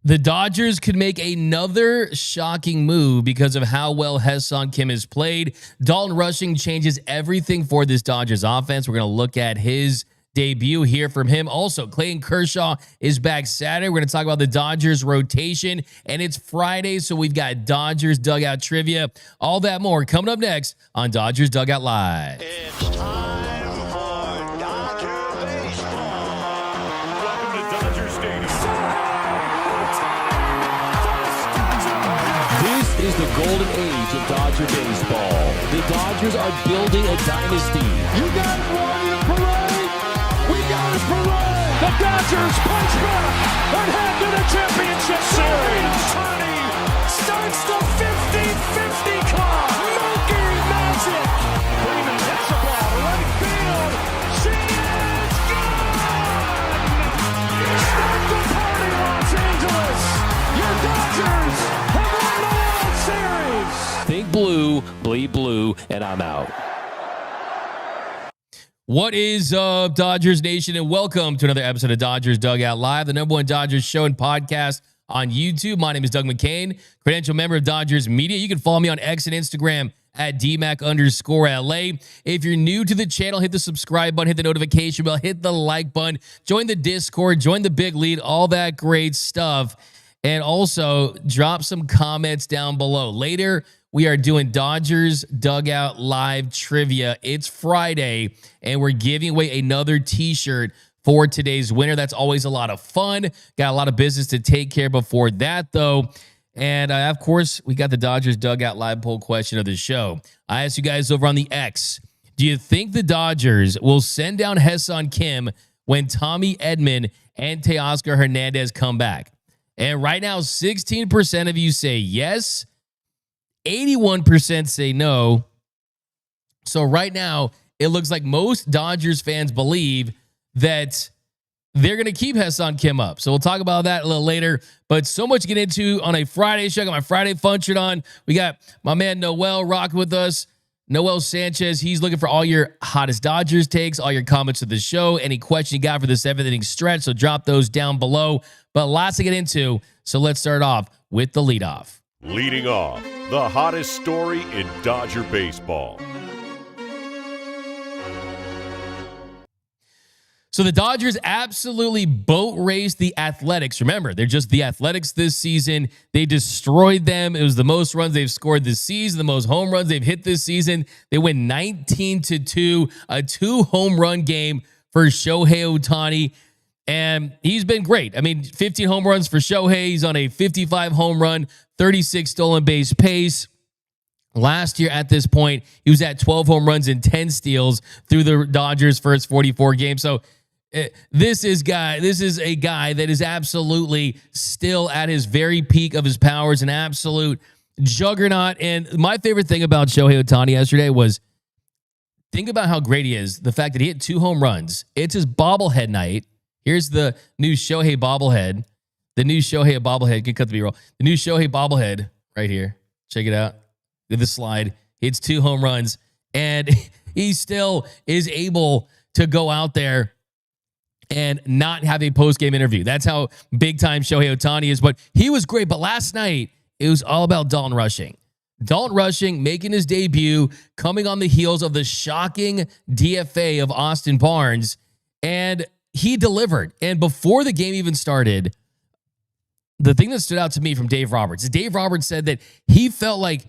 The Dodgers could make another shocking move because of how well Hyeseong Kim has played. Dalton Rushing changes everything for this Dodgers offense. We're going to look at his debut, hear from him. Also, Clayton Kershaw is back Saturday. We're going to talk about the Dodgers rotation, and it's Friday, so we've got Dodgers Dugout trivia. All that more coming up next on Dodgers Dugout Live. It's time for Dodger baseball. Welcome to Dodger Stadium. This is the golden age of Dodger baseball. The Dodgers are building a dynasty. You got it, Ryan Parade. We got it, Parade. The Dodgers punch back and head to the championship series. Ohtani starts the 50-50 clock. Monkey magic. Freeman hits the ball to right field. She is gone. Start the party, Los Angeles. Your Dodgers have won the World Series. Think blue, bleed blue, and I'm out. What is up, Dodgers Nation, and welcome to another episode of Dodgers Dugout Live, the #1 Dodgers show and podcast on YouTube. My name is Doug McKain, credential member of Dodgers Media. You can follow me on X and Instagram at DMAC_LA. If you're new to the channel, hit the subscribe button, hit the notification bell, hit the like button, join the Discord, join the Big Lead, all that great stuff. And also drop some comments down below. Later, we are doing Dodgers Dugout Live trivia. It's Friday, and we're giving away another t-shirt for today's winner. That's always a lot of fun. Got a lot of business to take care of before that, though. And, of course, we got the Dodgers Dugout Live poll question of the show. I asked you guys over on the X, do you think the Dodgers will send down Hyeseong Kim when Tommy Edman and Teoscar Hernandez come back? And right now, 16% of you say yes. 81% say no. So right now, it looks like most Dodgers fans believe that they're going to keep Hyeseong Kim up. So we'll talk about that a little later. But so much to get into on a Friday show. I got my Friday fun shirt on. We got my man Noel rocking with us. Noel Sanchez, he's looking for all your hottest Dodgers takes, all your comments of the show, any question you got for the 7th inning stretch. So drop those down below. But lots to get into. So let's start off with the leadoff. Leading off, the hottest story in Dodger baseball. So the Dodgers absolutely boat raced the Athletics. Remember, they're just the Athletics this season. They destroyed them. It was the most runs they've scored this season, the most home runs they've hit this season. They win 19-2, a 2-home run game for Shohei Ohtani. And he's been great. I mean, 15 home runs for Shohei. He's on a 55 home run, 36 stolen base pace. Last year at this point, he was at 12 home runs and 10 steals through the Dodgers' first 44 games. So this is a guy that is absolutely still at his very peak of his powers, an absolute juggernaut. And my favorite thing about Shohei Ohtani yesterday was, think about how great he is. The fact that he hit 2 home runs. It's his bobblehead night. Here's the new Shohei bobblehead. The new Shohei bobblehead. You can cut the B-roll. The new Shohei bobblehead right here. Check it out. With the slide. Hits 2 home runs. And he still is able to go out there and not have a post-game interview. That's how big-time Shohei Ohtani is. But he was great. But last night, it was all about Dalton Rushing. Dalton Rushing making his debut, coming on the heels of the shocking DFA of Austin Barnes. And he delivered. And before the game even started, the thing that stood out to me from Dave Roberts is Dave Roberts said that he felt like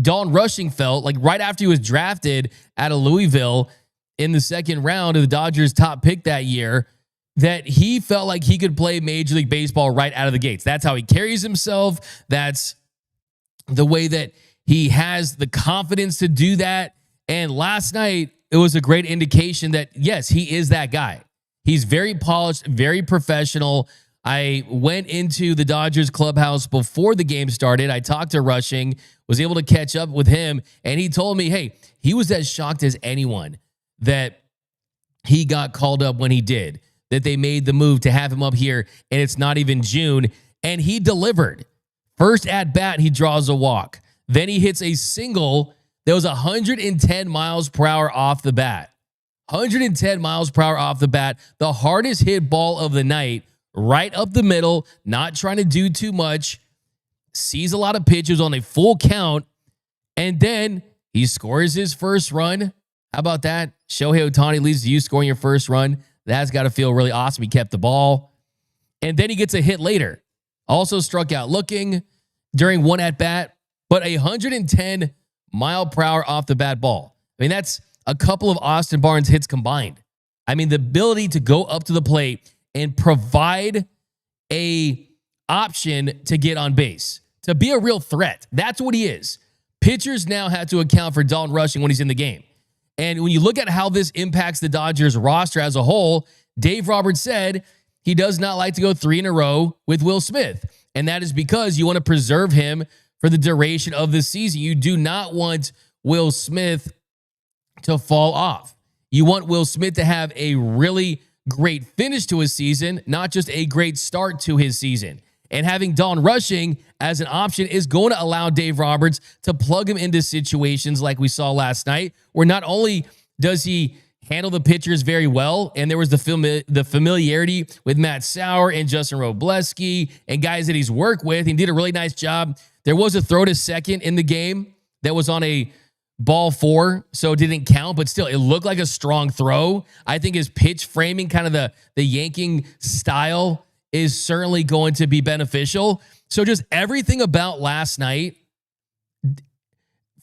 Dalton Rushing felt like right after he was drafted out of Louisville in the second round of the Dodgers' top pick that year, that he felt like he could play Major League Baseball right out of the gates. That's how he carries himself. That's the way that he has the confidence to do that. And last night, it was a great indication that, yes, he is that guy. He's very polished, very professional. I went into the Dodgers clubhouse before the game started. I talked to Rushing, was able to catch up with him, and he told me, hey, he was as shocked as anyone that he got called up when he did, that they made the move to have him up here, and it's not even June, and he delivered. First at bat, he draws a walk. Then he hits a single that was 110 miles per hour off the bat. 110 miles per hour off the bat, the hardest hit ball of the night, right up the middle, not trying to do too much, sees a lot of pitches on a full count, and then he scores his first run. How about that? Shohei Ohtani leads to you scoring your first run. That's got to feel really awesome. He kept the ball. And then he gets a hit later. Also struck out looking during one at-bat, but 110 mile per hour off the bat ball. I mean, that's a couple of Austin Barnes hits combined. I mean, the ability to go up to the plate and provide a option to get on base, to be a real threat. That's what he is. Pitchers now have to account for Dalton Rushing when he's in the game. And when you look at how this impacts the Dodgers roster as a whole, Dave Roberts said he does not like to go 3 in a row with Will Smith. And that is because you want to preserve him for the duration of the season. You do not want Will Smith to fall off. You want Will Smith to have a really great finish to his season, not just a great start to his season. And having Dalton Rushing as an option is going to allow Dave Roberts to plug him into situations like we saw last night, where not only does he handle the pitchers very well, and there was the familiarity with Matt Sauer and Justin Robleski and guys that he's worked with. He did a really nice job. There was a throw to second in the game that was on a ball 4, so it didn't count, but still, it looked like a strong throw. I think his pitch framing, kind of the yanking style, is certainly going to be beneficial. So just everything about last night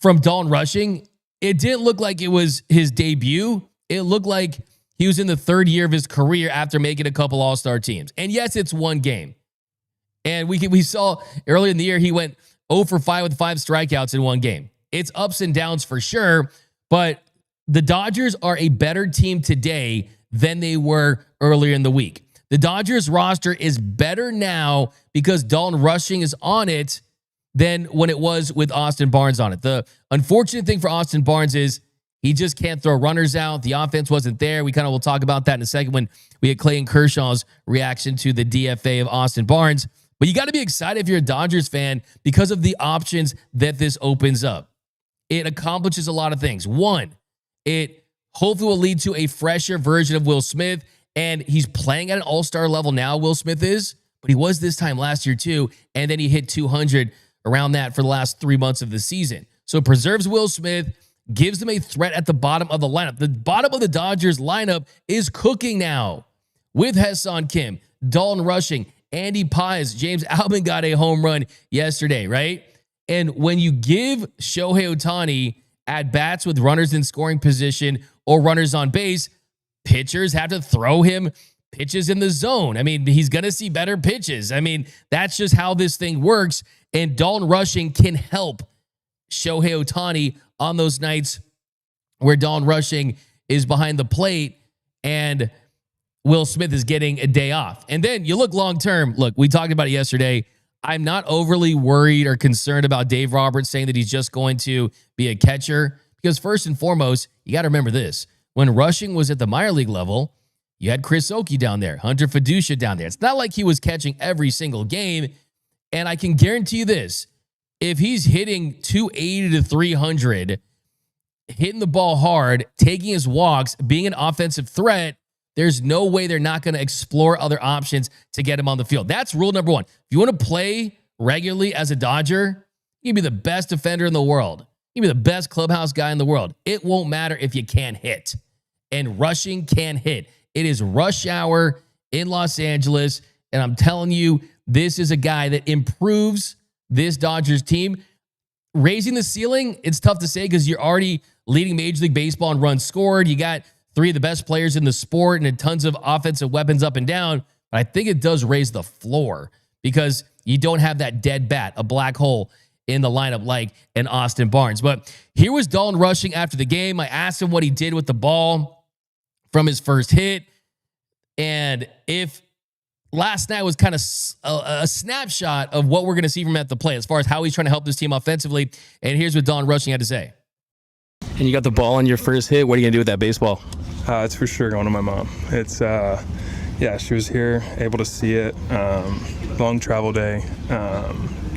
from Dalton Rushing, it didn't look like it was his debut. It looked like he was in the 3rd year of his career after making a couple all-star teams. And yes, it's one game. And we saw earlier in the year, he went 0 for 5 with 5 strikeouts in one game. It's ups and downs for sure, but the Dodgers are a better team today than they were earlier in the week. The Dodgers roster is better now because Dalton Rushing is on it than when it was with Austin Barnes on it. The unfortunate thing for Austin Barnes is he just can't throw runners out. The offense wasn't there. We kind of will talk about that in a second when we get Clayton Kershaw's reaction to the DFA of Austin Barnes. But you got to be excited if you're a Dodgers fan because of the options that this opens up. It accomplishes a lot of things. One, it hopefully will lead to a fresher version of Will Smith. And he's playing at an all-star level now, Will Smith is, but he was this time last year too, and then he hit 200 around that for the last 3 months of the season. So it preserves Will Smith, gives him a threat at the bottom of the lineup. The bottom of the Dodgers lineup is cooking now with Hyeseong Kim, Dalton Rushing, Andy Paz. James Albin got a home run yesterday, right? And when you give Shohei Ohtani at-bats with runners in scoring position or runners on base, pitchers have to throw him pitches in the zone. I mean, he's going to see better pitches. I mean, that's just how this thing works. And Dalton Rushing can help Shohei Ohtani on those nights where Dalton Rushing is behind the plate and Will Smith is getting a day off. And then you look long-term. Look, we talked about it yesterday. I'm not overly worried or concerned about Dave Roberts saying that he's just going to be a catcher because first and foremost, you got to remember this. When Rushing was at the minor league level, you had Chris Oakey down there, Hunter Fiducia down there. It's not like he was catching every single game. And I can guarantee you this, if he's hitting 280 to 300, hitting the ball hard, taking his walks, being an offensive threat, there's no way they're not going to explore other options to get him on the field. That's rule number one. If you want to play regularly as a Dodger, you can be the best defender in the world. You can be the best clubhouse guy in the world. It won't matter if you can't hit. And Rushing can hit. It is rush hour in Los Angeles. And I'm telling you, this is a guy that improves this Dodgers team. Raising the ceiling, it's tough to say because you're already leading Major League Baseball in runs scored. You got 3 of the best players in the sport and tons of offensive weapons up and down. But I think it does raise the floor because you don't have that dead bat, a black hole in the lineup like an Austin Barnes. But here was Dalton Rushing after the game. I asked him what he did with the ball from his first hit. And if last night was kind of a snapshot of what we're going to see from him at the plate as far as how he's trying to help this team offensively. And here's what Dalton Rushing had to say. And you got the ball on your first hit. What are you going to do with that baseball? It's for sure going to my mom. It's, she was here, able to see it. Long travel day.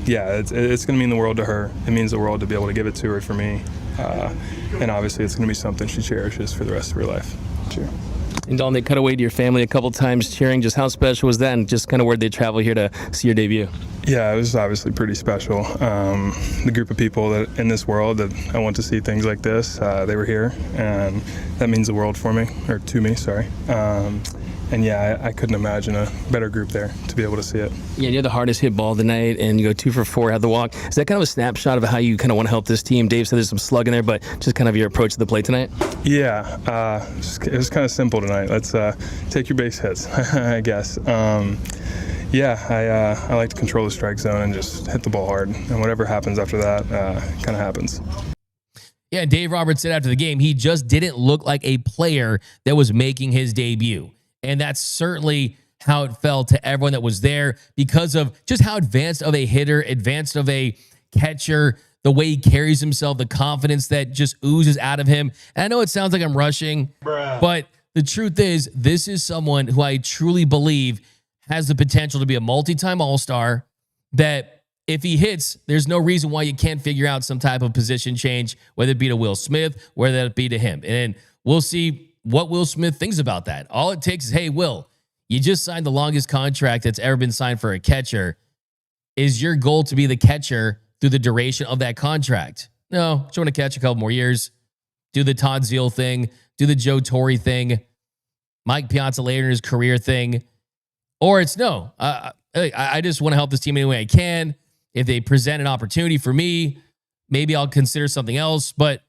It's going to mean the world to her. It means the world to be able to give it to her for me. And obviously it's going to be something she cherishes for the rest of her life. Sure. And Dalton, they cut away to your family a couple times cheering. Just how special was that, and just kind of where'd they travel here to see your debut? Yeah, it was obviously pretty special. The group of people that in this world that I want to see things like this, they were here, and that means the world for me, or to me, sorry. And yeah, I couldn't imagine a better group there to be able to see it. Yeah, you had the hardest hit ball of the night, and you go 2 for 4, had the walk. Is that kind of a snapshot of how you kind of want to help this team? Dave said there's some slug in there, but just kind of your approach to the plate tonight? Yeah, it was kind of simple tonight. Let's take your base hits, I guess. Yeah, I like to control the strike zone and just hit the ball hard, and whatever happens after that kind of happens. Yeah, Dave Roberts said after the game, he just didn't look like a player that was making his debut. And that's certainly how it felt to everyone that was there because of just how advanced of a hitter, advanced of a catcher, the way he carries himself, the confidence that just oozes out of him. And I know it sounds like I'm rushing, but the truth is, this is someone who I truly believe has the potential to be a multi-time All-Star, that if he hits, there's no reason why you can't figure out some type of position change, whether it be to Will Smith, whether it be to him. And we'll see what Will Smith thinks about that. All it takes is, hey, Will, you just signed the longest contract that's ever been signed for a catcher. Is your goal to be the catcher through the duration of that contract? No, just want to catch a couple more years. Do the Todd Zeal thing. Do the Joe Torre thing. Mike Piazza later in his career thing. Or it's no. I just want to help this team any way I can. If they present an opportunity for me, maybe I'll consider something else. But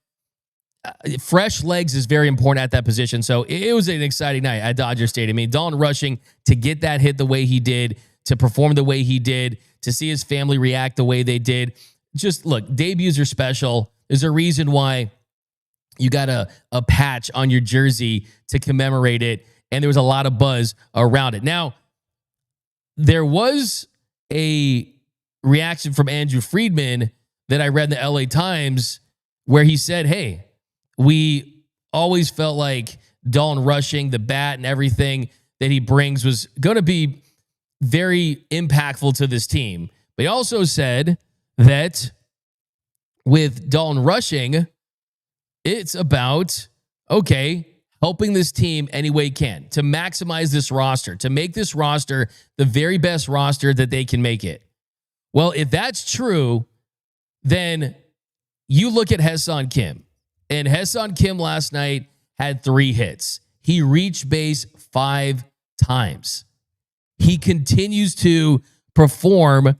fresh legs is very important at that position. So it was an exciting night at Dodger Stadium. I mean, Dalton Rushing, to get that hit the way he did, to perform the way he did, to see his family react the way they did. Just look, debuts are special. There's a reason why you got a patch on your jersey to commemorate it, and there was a lot of buzz around it. Now, there was a reaction from Andrew Friedman that I read in the LA Times where he said, hey, we always felt like Dalton Rushing, the bat and everything that he brings was going to be very impactful to this team. But he also said that with Dalton Rushing, it's about, okay, helping this team any way he can to maximize this roster, to make this roster the very best roster that they can make it. Well, if that's true, then you look at Hyeseong Kim. And Hyeseong Kim last night had 3 hits. He reached base 5 times. He continues to perform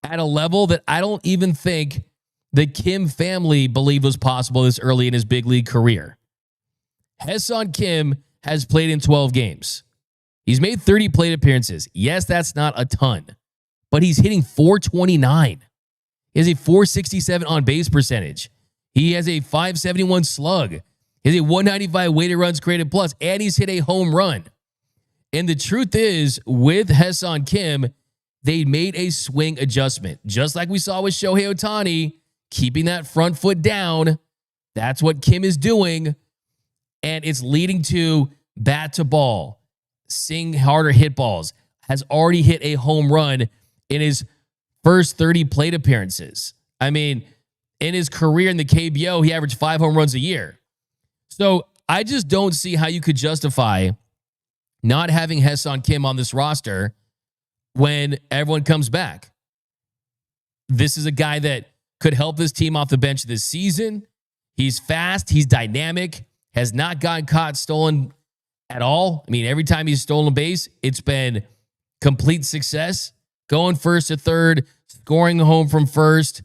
at a level that I don't even think the Kim family believed was possible this early in his big league career. Hyeseong Kim has played in 12 games. He's made 30 plate appearances. Yes, that's not a ton, but he's hitting .429. He has a .467 on base percentage. He has a .571 slug. He has a .195 weighted runs created plus, and he's hit a home run. And the truth is, with Hyeseong Kim, they made a swing adjustment. Just like we saw with Shohei Ohtani, keeping that front foot down. That's what Kim is doing. And it's leading to bat to ball, seeing harder hit balls, has already hit a home run in his first 30 plate appearances. I mean, in his career in the KBO, he averaged 5 home runs a year. So I just don't see how you could justify not having Hyeseong Kim on this roster when everyone comes back. This is a guy that could help this team off the bench this season. He's fast. He's dynamic. Has not gotten caught stolen at all. I mean, every time he's stolen a base, it's been complete success. Going first to third, scoring home from first.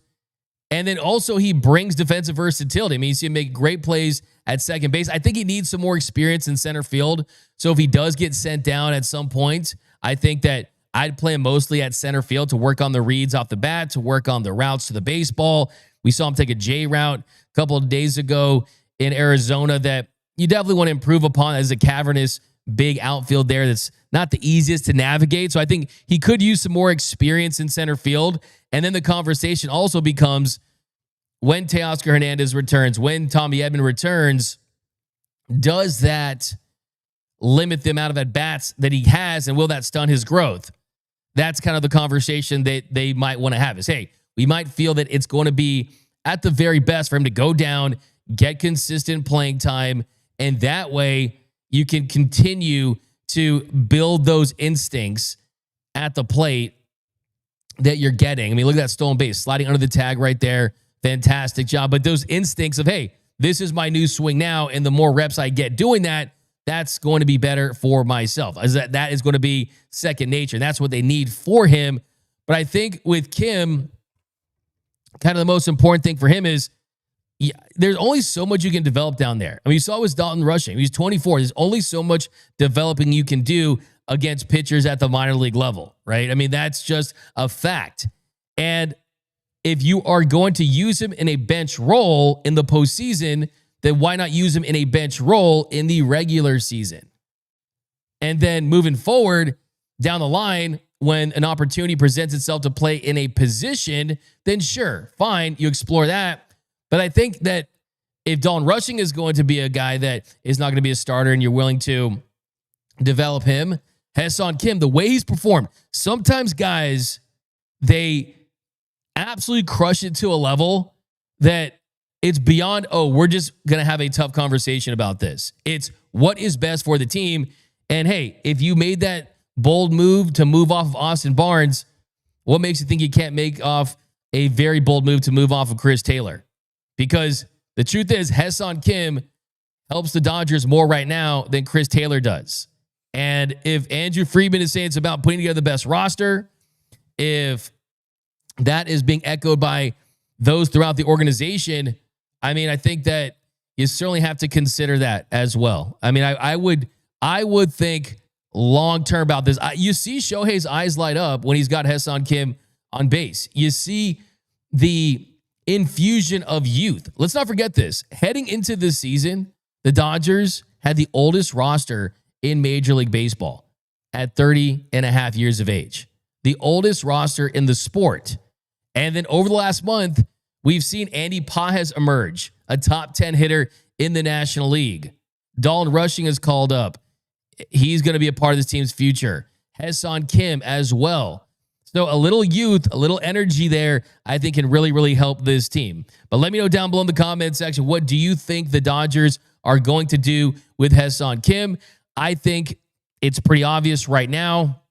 And then also he brings defensive versatility. I mean, you see him make great plays at second base. I think he needs some more experience in center field. So if he does get sent down at some point, I think that I'd play him mostly at center field to work on the reads off the bat, to work on the routes to the baseball. We saw him take a J route a couple of days ago in Arizona that you definitely want to improve upon as a cavernous big outfield there that's not the easiest to navigate. So I think he could use some more experience in center field. And then the conversation also becomes, when Teoscar Hernandez returns, when Tommy Edman returns, does that limit the amount of at-bats that he has, and will that stun his growth? That's kind of the conversation that they might want to have is, hey, we might feel that it's going to be at the very best for him to go down, get consistent playing time, and that way you can continue to build those instincts at the plate that you're getting. I mean, look at that stolen base, sliding under the tag right there. Fantastic job. But those instincts of, hey, this is my new swing now, and the more reps I get doing that, that's going to be better for myself. That is going to be second nature. That's what they need for him. But I think with Kim, kind of the most important thing for him is there's only so much you can develop down there. I mean, you saw with Dalton Rushing. He's 24. There's only so much developing you can do against pitchers at the minor league level, right? I mean, that's just a fact. And if you are going to use him in a bench role in the postseason, then why not use him in a bench role in the regular season? And then moving forward down the line, when an opportunity presents itself to play in a position, then sure, fine, you explore that. But I think that if Dalton Rushing is going to be a guy that is not going to be a starter and you're willing to develop him, Hyeseong Kim, the way he's performed, sometimes guys, they absolutely crush it to a level that it's beyond, oh, we're just going to have a tough conversation about this. It's what is best for the team. And hey, if you made that bold move to move off of Austin Barnes, what makes you think you can't make off a very bold move to move off of Chris Taylor? Because the truth is, Hyeseong Kim helps the Dodgers more right now than Chris Taylor does. And if Andrew Friedman is saying it's about putting together the best roster, if that is being echoed by those throughout the organization, I mean, I think that you certainly have to consider that as well. I mean, I would think long-term about this. You see Shohei's eyes light up when he's got Hyeseong Kim on base. You see the infusion of youth. Let's not forget this. Heading into this season, the Dodgers had the oldest roster in Major League Baseball at 30 and a half years of age. The oldest roster in the sport. And then over the last month, we've seen Andy Pages emerge, a top 10 hitter in the National League. Dalton Rushing is called up. He's going to be a part of this team's future. Hyeseong Kim as well. So a little youth, a little energy there, I think can really, really help this team. But let me know down below in the comment section, what do you think the Dodgers are going to do with Hyeseong Kim? I think it's pretty obvious right now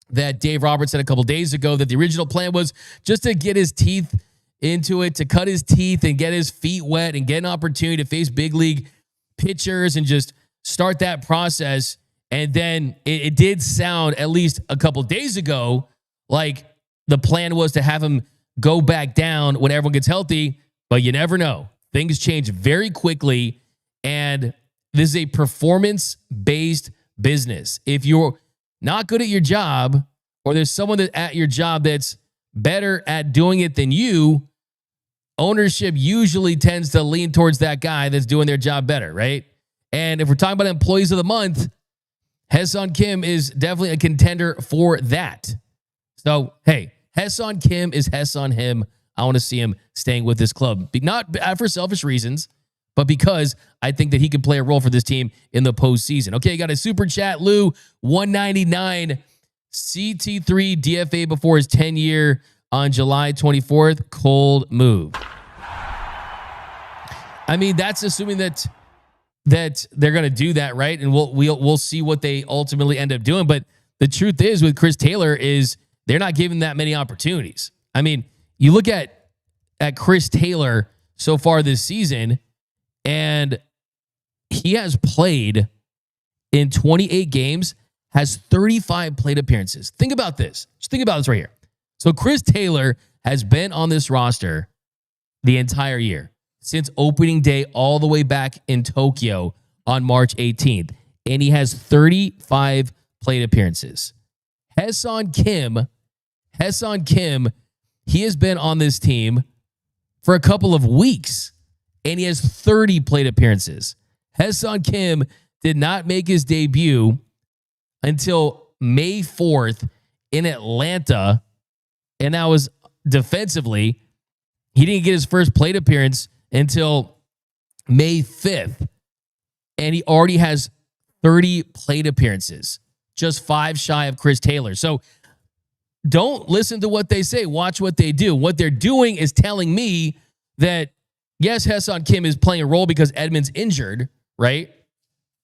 that Dave Roberts said a couple days ago that the original plan was just to get his teeth into it, to cut his teeth and get his feet wet and get an opportunity to face big league pitchers and just start that process. And then it did sound, at least a couple days ago, like the plan was to have him go back down when everyone gets healthy, but you never know. Things change very quickly, and this is a performance-based business. If you're not good at your job, or there's someone that at your job that's better at doing it than you, ownership usually tends to lean towards that guy that's doing their job better, right? And if we're talking about employees of the month, Hyeseong Kim is definitely a contender for that. So, hey, Hyeseong Kim is Hyeseong him. I want to see him staying with this club. Not for selfish reasons, but because I think that he could play a role for this team in the postseason. Okay, you got a super chat, Lou, 199, CT3 DFA before his 10-year on July 24th. Cold move. I mean, that's assuming that they're going to do that, right? And we'll see what they ultimately end up doing. But the truth is, with Chris Taylor, is they're not giving that many opportunities. I mean, you look at Chris Taylor so far this season, and he has played in 28 games, has 35 plate appearances. Think about this. Just think about this right here. So Chris Taylor has been on this roster the entire year, since opening day all the way back in Tokyo on March 18th. And he has 35 plate appearances. Hyeseong Kim, he has been on this team for a couple of weeks, and he has 30 plate appearances. Hyeseong Kim did not make his debut until May 4th in Atlanta, and that was defensively. He didn't get his first plate appearance until May 5th, and he already has 30 plate appearances, just 5 shy of Chris Taylor. So don't listen to what they say. Watch what they do. What they're doing is telling me that, yes, Hyeseong Kim is playing a role because Edman's injured, right?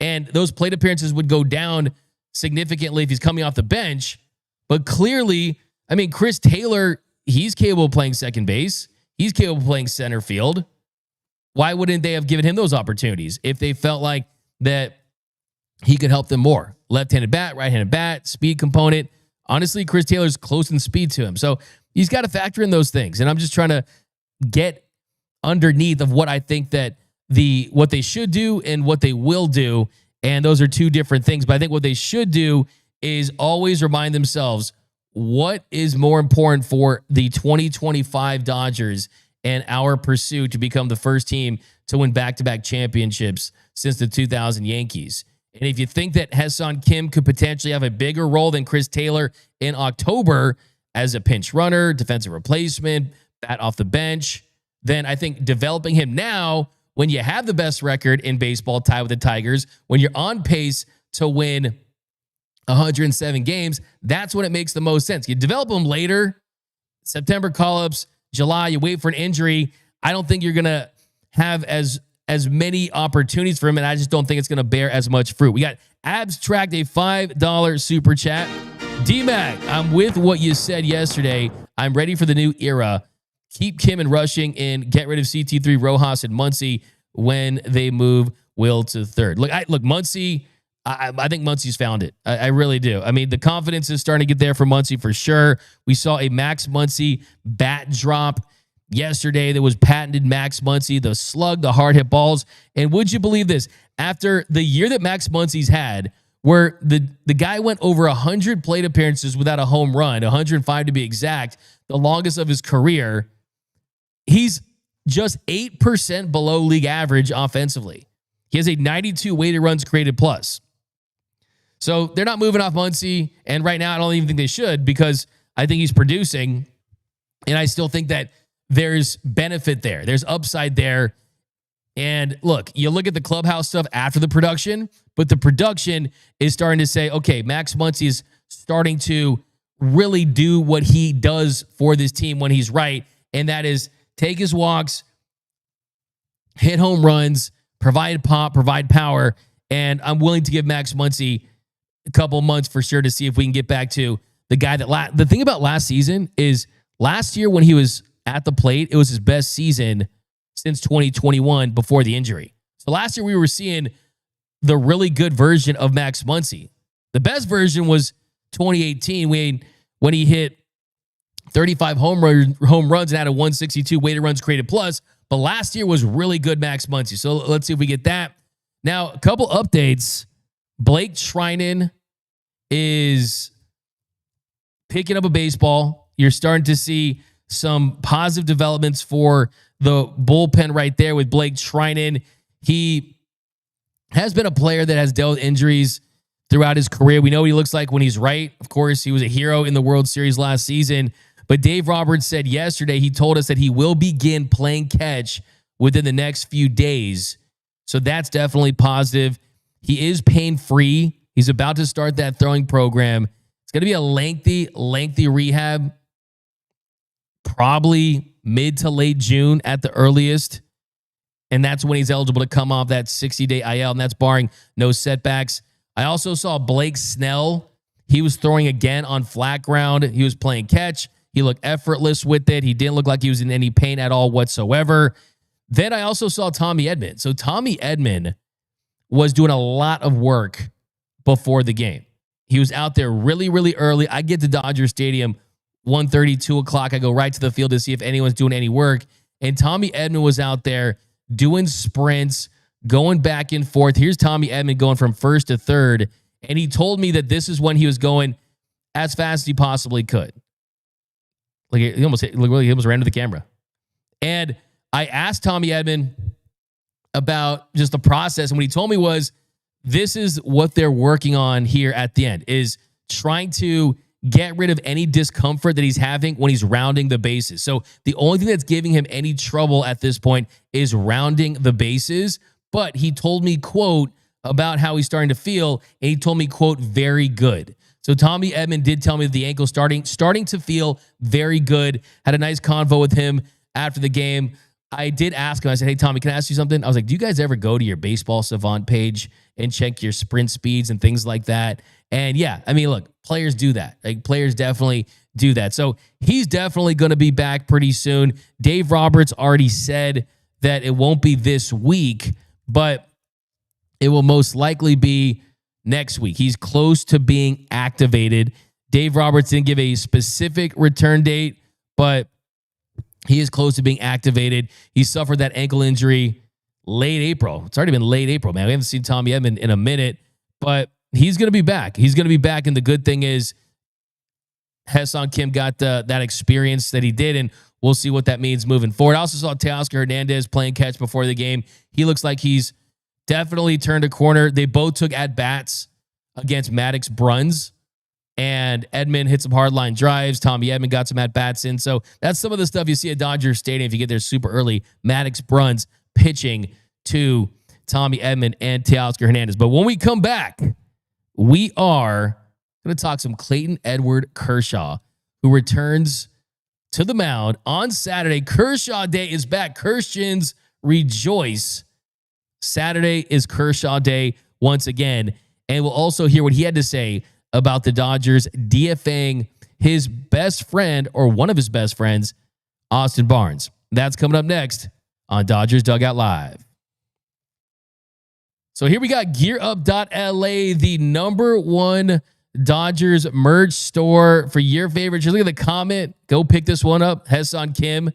And those plate appearances would go down significantly if he's coming off the bench. But clearly, I mean, Chris Taylor, he's capable of playing second base. He's capable of playing center field. Why wouldn't they have given him those opportunities if they felt like that he could help them more? Left-handed bat, right-handed bat, speed component. Honestly, Chris Taylor's close in speed to him. So he's got to factor in those things. And I'm just trying to get underneath of what I think that what they should do and what they will do. And those are two different things. But I think what they should do is always remind themselves what is more important for the 2025 Dodgers and our pursuit to become the first team to win back-to-back championships since the 2000 Yankees. And if you think that Hyeseong Kim could potentially have a bigger role than Chris Taylor in October as a pinch runner, defensive replacement, bat off the bench, then I think developing him now, when you have the best record in baseball tied with the Tigers, when you're on pace to win 107 games, that's when it makes the most sense. You develop them later, September call-ups, July, you wait for an injury. I don't think you're going to have as many opportunities for him, and I just don't think it's going to bear as much fruit. We got Abstract, a $5 super chat. D-Mac, I'm with what you said yesterday. I'm ready for the new era. Keep Kim and Rushing and get rid of CT3, Rojas, and Muncy when they move Will to third. Look, Muncy, I think Muncy's found it. I really do. I mean, the confidence is starting to get there for Muncy for sure. We saw a Max Muncy bat drop yesterday that was patented Max Muncy, the slug, the hard hit balls. And would you believe this? After the year that Max Muncy's had, where the guy went over 100 plate appearances without a home run, 105 to be exact, the longest of his career, he's just 8% below league average offensively. He has a 92 weighted runs created plus. So they're not moving off Muncy, and right now I don't even think they should, because I think he's producing, and I still think that there's benefit there. There's upside there. And look, you look at the clubhouse stuff after the production, but the production is starting to say, okay, Max Muncy is starting to really do what he does for this team when he's right, and that is take his walks, hit home runs, provide pop, provide power, and I'm willing to give Max Muncy a couple months for sure to see if we can get back to the guy that the thing about last season is last year when he was at the plate, it was his best season since 2021 before the injury. So last year we were seeing the really good version of Max Muncy. The best version was 2018 when he hit 35 home runs and had a 162 weighted runs created plus. But last year was really good Max Muncy. So let's see if we get that. Now, a couple updates. Blake Treinen is picking up a baseball. You're starting to see some positive developments for the bullpen right there with Blake Treinen. He has been a player that has dealt with injuries throughout his career. We know what he looks like when he's right. Of course, he was a hero in the World Series last season. But Dave Roberts said yesterday, he told us that he will begin playing catch within the next few days. So that's definitely positive. He is pain-free. He's about to start that throwing program. It's going to be a lengthy rehab, probably mid to late June at the earliest. And that's when he's eligible to come off that 60-day IL, and that's barring no setbacks. I also saw Blake Snell. He was throwing again on flat ground. He was playing catch. He looked effortless with it. He didn't look like he was in any pain at all whatsoever. Then I also saw Tommy Edman. So Tommy Edman was doing a lot of work before the game. He was out there really, really early. I get to Dodger Stadium 1:30, 2 o'clock. I go right to the field to see if anyone's doing any work. And Tommy Edman was out there doing sprints, going back and forth. Here's Tommy Edman going from first to third. And he told me that this is when he was going as fast as he possibly could. Like he almost ran to the camera. And I asked Tommy Edman about just the process. And what he told me was, this is what they're working on here at the end, is trying to get rid of any discomfort that he's having when he's rounding the bases. So the only thing that's giving him any trouble at this point is rounding the bases. But he told me, quote, about how he's starting to feel, and he told me, quote, very good. So Tommy Edman did tell me that the ankle starting to feel very good. Had a nice convo with him after the game. I did ask him, I said, hey, Tommy, can I ask you something? I was like, do you guys ever go to your Baseball Savant page and check your sprint speeds and things like that? And yeah, I mean, look, players do that. Like, players definitely do that. So he's definitely going to be back pretty soon. Dave Roberts already said that it won't be this week, but it will most likely be next week. He's close to being activated. Dave Roberts didn't give a specific return date, but he is close to being activated. He suffered that ankle injury late April. It's already been late April, man. We haven't seen Tommy Edman in a minute, but he's going to be back. He's going to be back, and the good thing is Hyeseong Kim got that experience that he did, and we'll see what that means moving forward. I also saw Teoscar Hernandez playing catch before the game. He looks like he's definitely turned a corner. They both took at-bats against Maddox Bruns, and Edman hit some hardline drives. Tommy Edman got some at-bats in. So that's some of the stuff you see at Dodgers Stadium if you get there super early. Maddox Bruns pitching to Tommy Edman and Teoscar Hernandez. But when we come back, we are going to talk some Clayton Edward Kershaw, who returns to the mound on Saturday. Kershaw Day is back. Christians rejoice. Saturday is Kershaw Day once again. And we'll also hear what he had to say about the Dodgers DFAing his best friend, or one of his best friends, Austin Barnes. That's coming up next on Dodgers Dugout Live. So here we got GearUp.LA, the #1 Dodgers merch store for your favorite. Just look at the comment. Go pick this one up. Hyeseong Kim.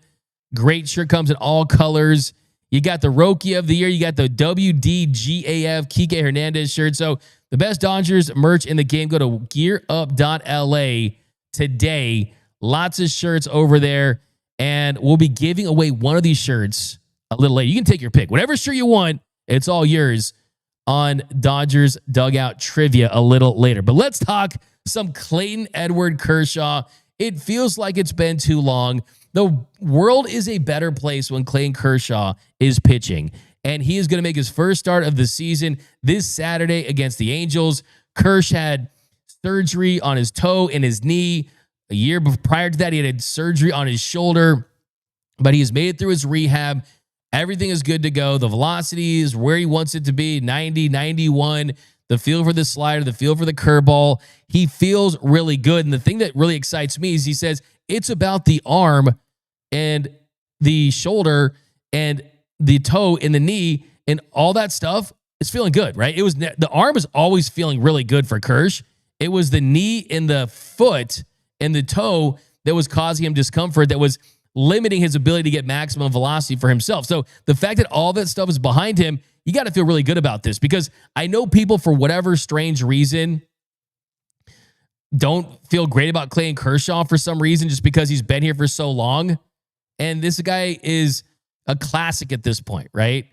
Great shirt, comes in all colors. You got the Rookie of the Year. You got the WDGAF Kike Hernandez shirt. So the best Dodgers merch in the game. Go to GearUp.LA today. Lots of shirts over there. And we'll be giving away one of these shirts a little later. You can take your pick. Whatever shirt you want, it's all yours on Dodgers Dugout Trivia a little later. But let's talk some Clayton Edward Kershaw. It feels like it's been too long. The world is a better place when Clayton Kershaw is pitching. And he is going to make his first start of the season this Saturday against the Angels. Kersh had surgery on his toe and his knee. A year prior to that, he had surgery on his shoulder. But he has made it through his rehab. Everything is good to go. The velocity is where he wants it to be, 90, 91. The feel for the slider, the feel for the curveball. He feels really good. And the thing that really excites me is he says it's about the arm and the shoulder and the toe and the knee and all that stuff is feeling good, right? It was the arm is always feeling really good for Kersh. It was the knee and the foot and the toe that was causing him discomfort, that was limiting his ability to get maximum velocity for himself. So the fact that all that stuff is behind him, you got to feel really good about this, because I know people, for whatever strange reason, don't feel great about Clayton Kershaw for some reason, just because he's been here for so long. And this guy is a classic at this point, right?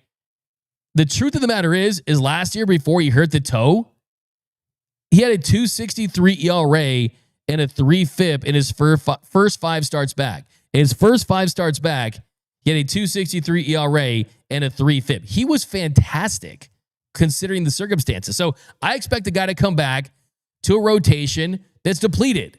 The truth of the matter is last year, before he hurt the toe, he had a 2.63 ERA and a 3 FIP in his first 5 starts back. In his first 5 starts back, he had a 2.63 ERA and a 3 FIP. He was fantastic considering the circumstances. So I expect the guy to come back to a rotation that's depleted.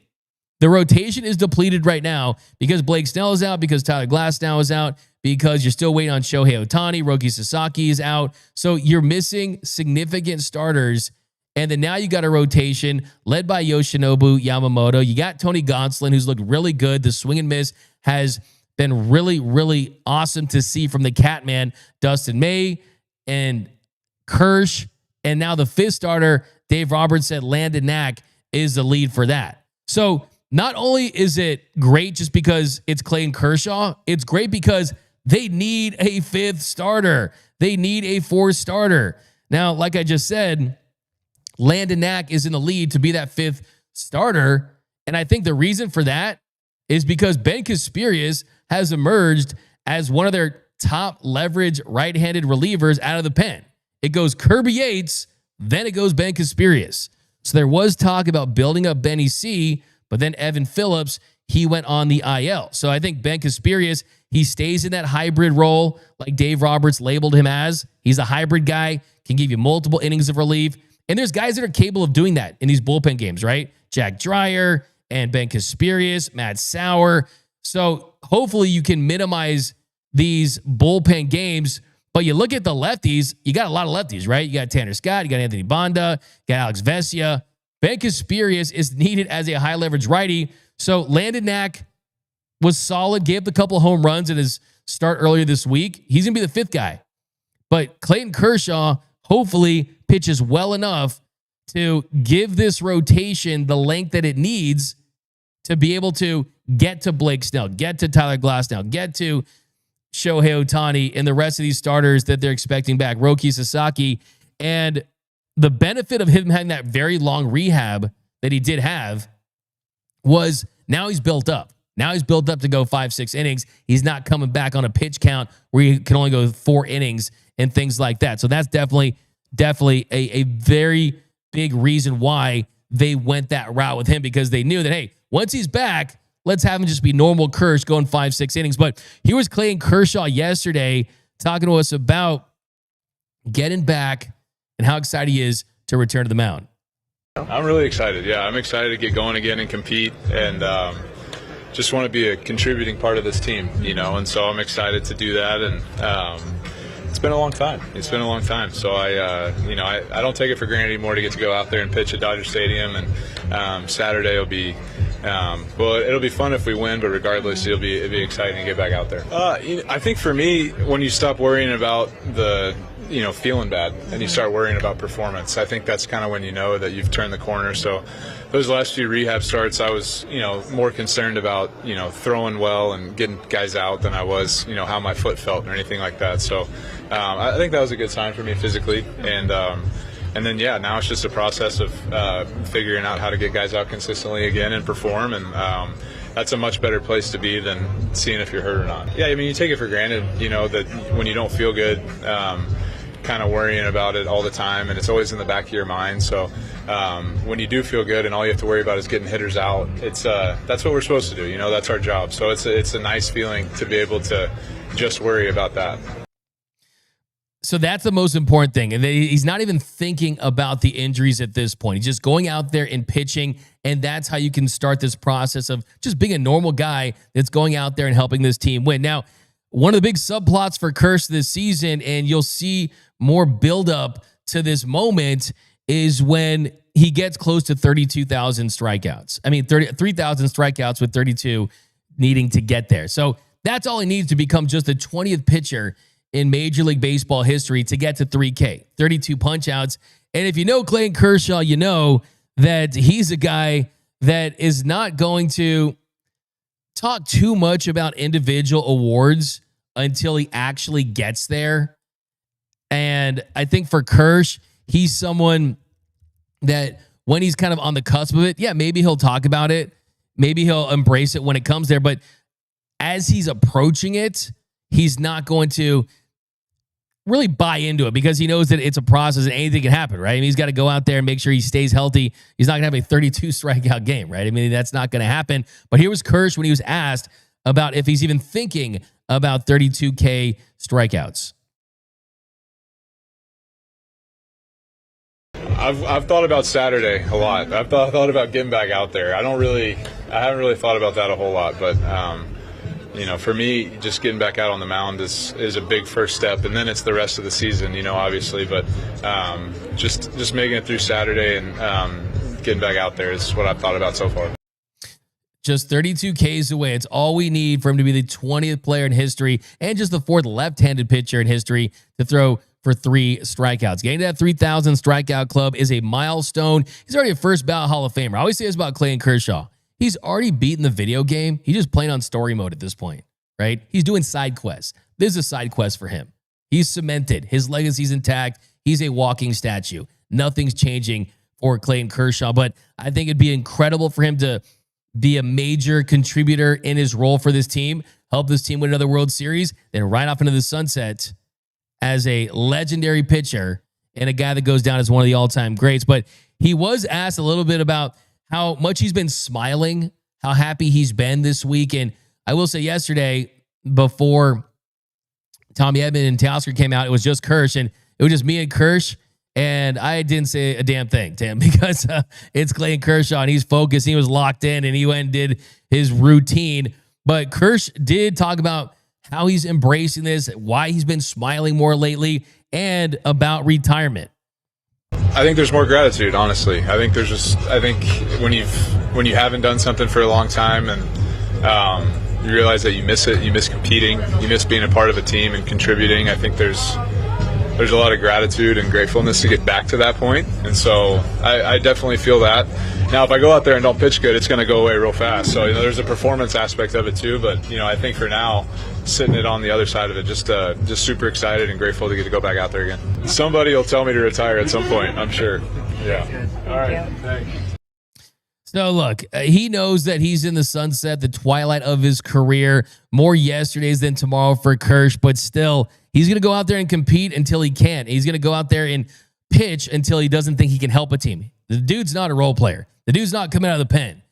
The rotation is depleted right now because Blake Snell is out, because Tyler Glasnow is out, because you're still waiting on Shohei Ohtani. Roki Sasaki is out. So you're missing significant starters. And then now you got a rotation led by Yoshinobu Yamamoto. You got Tony Gonsolin, who's looked really good. The swing and miss has been really, really awesome to see from the Catman, Dustin May and Kersh. And now the 5th starter, Dave Roberts said Landon Knack is the lead for that. So not only is it great just because it's Clayton Kershaw, it's great because they need a 5th starter. They need a 4th starter. Now, like I just said, Landon Knack is in the lead to be that 5th starter. And I think the reason for that is because Ben Kasperius has emerged as one of their top leverage right-handed relievers out of the pen. It goes Kirby Yates, then it goes Ben Kasperius. So there was talk about building up Benny C, but then Evan Phillips, he went on the IL. So I think Ben Kasperius, he stays in that hybrid role like Dave Roberts labeled him as. He's a hybrid guy, can give you multiple innings of relief. And there's guys that are capable of doing that in these bullpen games, right? Jack Dreyer and Ben Kasperius, Matt Sauer. So hopefully you can minimize these bullpen games. But you look at the lefties, you got a lot of lefties, right? You got Tanner Scott, you got Anthony Banda, you got Alex Vesia. Ben Casperius is needed as a high leverage righty. So Landon Knack was solid, gave the couple home runs in his start earlier this week. He's going to be the fifth guy. But Clayton Kershaw hopefully pitches well enough to give this rotation the length that it needs to be able to get to Blake Snell, get to Tyler Glasnow, get to Shohei Ohtani and the rest of these starters that they're expecting back, Roki Sasaki. And the benefit of him having that very long rehab that he did have was now he's built up. Now he's built up to go 5-6 innings. He's not coming back on a pitch count where he can only go 4 innings and things like that. So that's definitely a very big reason why they went that route with him, because they knew that, hey, once he's back, let's have him just be normal Kersh going 5-6 innings. But here was Clayton Kershaw yesterday talking to us about getting back and how excited he is to return to the mound. I'm really excited. Yeah, I'm excited to get going again and compete, and just want to be a contributing part of this team, and so I'm excited to do that. And it's been a long time. So I don't take it for granted anymore to get to go out there and pitch at Dodger Stadium, and Saturday will be it'll be fun if we win, but regardless, it'll be exciting to get back out there. I think for me, when you stop worrying about the feeling bad and you start worrying about performance, I think that's kind of when you know that you've turned the corner. So those last few rehab starts, I was more concerned about throwing well and getting guys out than I was how my foot felt or anything like that. So I think that was a good sign for me physically, and then now it's just a process of figuring out how to get guys out consistently again and perform, and that's a much better place to be than seeing if you're hurt or not. Yeah, I mean, you take it for granted, that when you don't feel good, kind of worrying about it all the time, and it's always in the back of your mind. So when you do feel good and all you have to worry about is getting hitters out, it's that's what we're supposed to do. That's our job. So it's a nice feeling to be able to just worry about that. So that's the most important thing. And he's not even thinking about the injuries at this point. He's just going out there and pitching, and that's how you can start this process of just being a normal guy that's going out there and helping this team win. Now, one of the big subplots for Kersh this season, and you'll see more buildup to this moment, is when he gets close to 32,000 strikeouts. I mean, 3,000 strikeouts with 32 needing to get there. So that's all he needs to become just the 20th pitcher in Major League Baseball history to get to 3K, 32 punch-outs. And if you know Clayton Kershaw, you know that he's a guy that is not going to talk too much about individual awards until he actually gets there. And I think for Kersh, he's someone that when he's kind of on the cusp of it, maybe he'll talk about it. Maybe he'll embrace it when it comes there. But as he's approaching it, he's not going to really buy into it, because he knows that it's a process and anything can happen, right? I mean, he's got to go out there and make sure he stays healthy. He's not going to have a 32 strikeout game, right? I mean, that's not going to happen. But here was Kersh when he was asked about if he's even thinking about 32K strikeouts. I've thought about Saturday a lot. I've thought about getting back out there. I haven't really thought about that a whole lot, but for me, just getting back out on the mound is a big first step, and then it's the rest of the season, obviously. But just making it through Saturday and getting back out there is what I've thought about so far. Just 32 Ks away. It's all we need for him to be the 20th player in history and just the 4th left-handed pitcher in history to throw for 3 strikeouts. Getting to that 3,000 strikeout club is a milestone. He's already a first ballot Hall of Famer. I always say this about Clayton Kershaw. He's already beaten the video game. He's just playing on story mode at this point, right? He's doing side quests. This is a side quest for him. He's cemented. His legacy's intact. He's a walking statue. Nothing's changing for Clayton Kershaw, but I think it'd be incredible for him to be a major contributor in his role for this team, help this team win another World Series, then ride off into the sunset as a legendary pitcher and a guy that goes down as one of the all-time greats. But he was asked a little bit about how much he's been smiling, how happy he's been this week. And I will say yesterday, before Tommy Edman and Teoscar came out, it was just Kersh, and it was just me and Kersh, and I didn't say a damn thing to him because it's Clayton Kershaw, and he's focused. He was locked in, and he went and did his routine. But Kersh did talk about how he's embracing this, why he's been smiling more lately, and about retirement. I think there's more gratitude, honestly. I think when you haven't done something for a long time and you realize that you miss it, you miss competing, you miss being a part of a team and contributing. I think there's a lot of gratitude and gratefulness to get back to that point. And so I definitely feel that. Now, if I go out there and don't pitch good, it's going to go away real fast. So, there's a performance aspect of it too. But, I think for now, sitting it on the other side of it, just super excited and grateful to get to go back out there again. Somebody will tell me to retire at some point, I'm sure. Yeah. All right. Thanks. So look, he knows that he's in the sunset, the twilight of his career, more yesterdays than tomorrow for Kersh, but still, he's going to go out there and compete until he can't. He's going to go out there and pitch until he doesn't think he can help a team. The dude's not a role player. The dude's not coming out of the pen.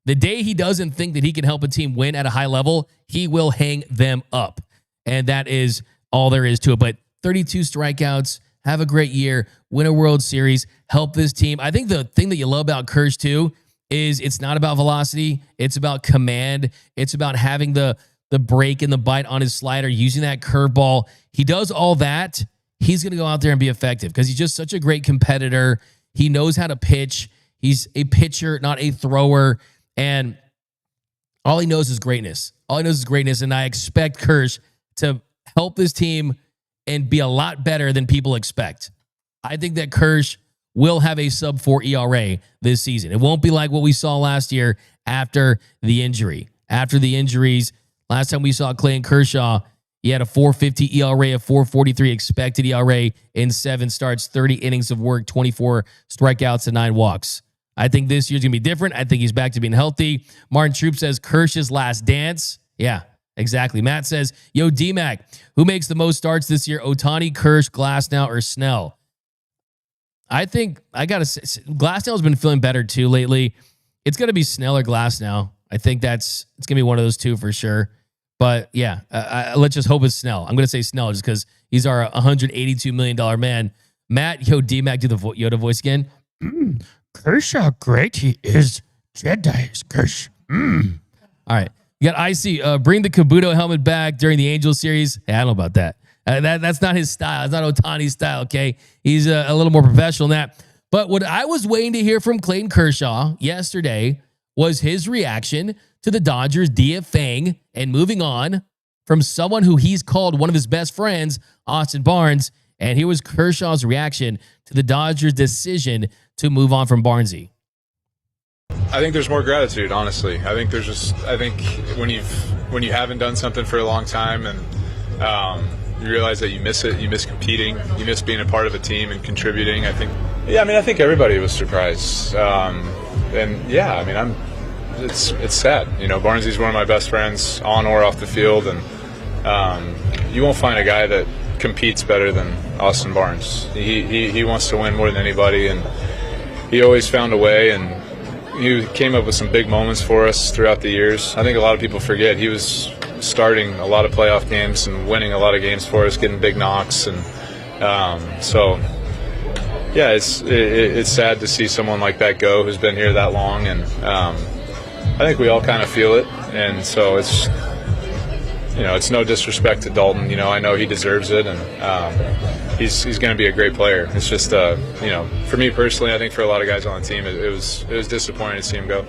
The day he doesn't think that he can help a team win at a high level, he will hang them up. And that is all there is to it. But 32 strikeouts, have a great year, win a World Series, help this team. I think the thing that you love about Kersh too is it's not about velocity. It's about command. It's about having the break and the bite on his slider, using that curveball. He does all that. He's going to go out there and be effective because he's just such a great competitor. He knows how to pitch. He's a pitcher, not a thrower. And all he knows is greatness. All he knows is greatness. And I expect Kersh to help this team and be a lot better than people expect. I think that Kersh will have a sub-4 ERA this season. It won't be like what we saw last year after the injury. After the injuries, last time we saw Clayton Kershaw, he had a 4.50 ERA, a 4.43 expected ERA in 7 starts, 30 innings of work, 24 strikeouts, and 9 walks. I think this year's going to be different. I think he's back to being healthy. Martin Troop says Kersh's last dance. Yeah, exactly. Matt says, yo, D-Mac, who makes the most starts this year? Ohtani, Kersh, Glasnow, or Snell? I think I got to say, Glasnow's been feeling better too lately. It's going to be Snell or Glasnow. I think it's going to be one of those two for sure. But yeah, let's just hope it's Snell. I'm going to say Snell just because he's our $182 million man. Matt, yo, D-Mac, do the Yoda voice again. Kershaw, great. He is Jedi. Kersh. All right. You got Icy. Bring the Kabuto helmet back during the Angels series. Hey, I don't know about that. That's not his style. It's not Ohtani's style, okay? He's a little more professional than that. But what I was waiting to hear from Clayton Kershaw yesterday was his reaction to the Dodgers DFAing and moving on from someone who he's called one of his best friends, Austin Barnes. And here was Kershaw's reaction to the Dodgers' decision to move on from Barnesy. I think there's more gratitude, honestly. I think when you haven't done something for a long time and you realize that you miss it, you miss competing, you miss being a part of a team and contributing. I think everybody was surprised. It's sad. Barnesy's one of my best friends on or off the field, and you won't find a guy that competes better than Austin Barnes. He wants to win more than anybody, and he always found a way, and he came up with some big moments for us throughout the years. I think a lot of people forget he was starting a lot of playoff games and winning a lot of games for us, getting big knocks, and it's sad to see someone like that go who's been here that long, and I think we all kind of feel it, and so it's no disrespect to Dalton. I know he deserves it, and he's going to be a great player. It's just for me personally, I think for a lot of guys on the team, it was disappointing to see him go.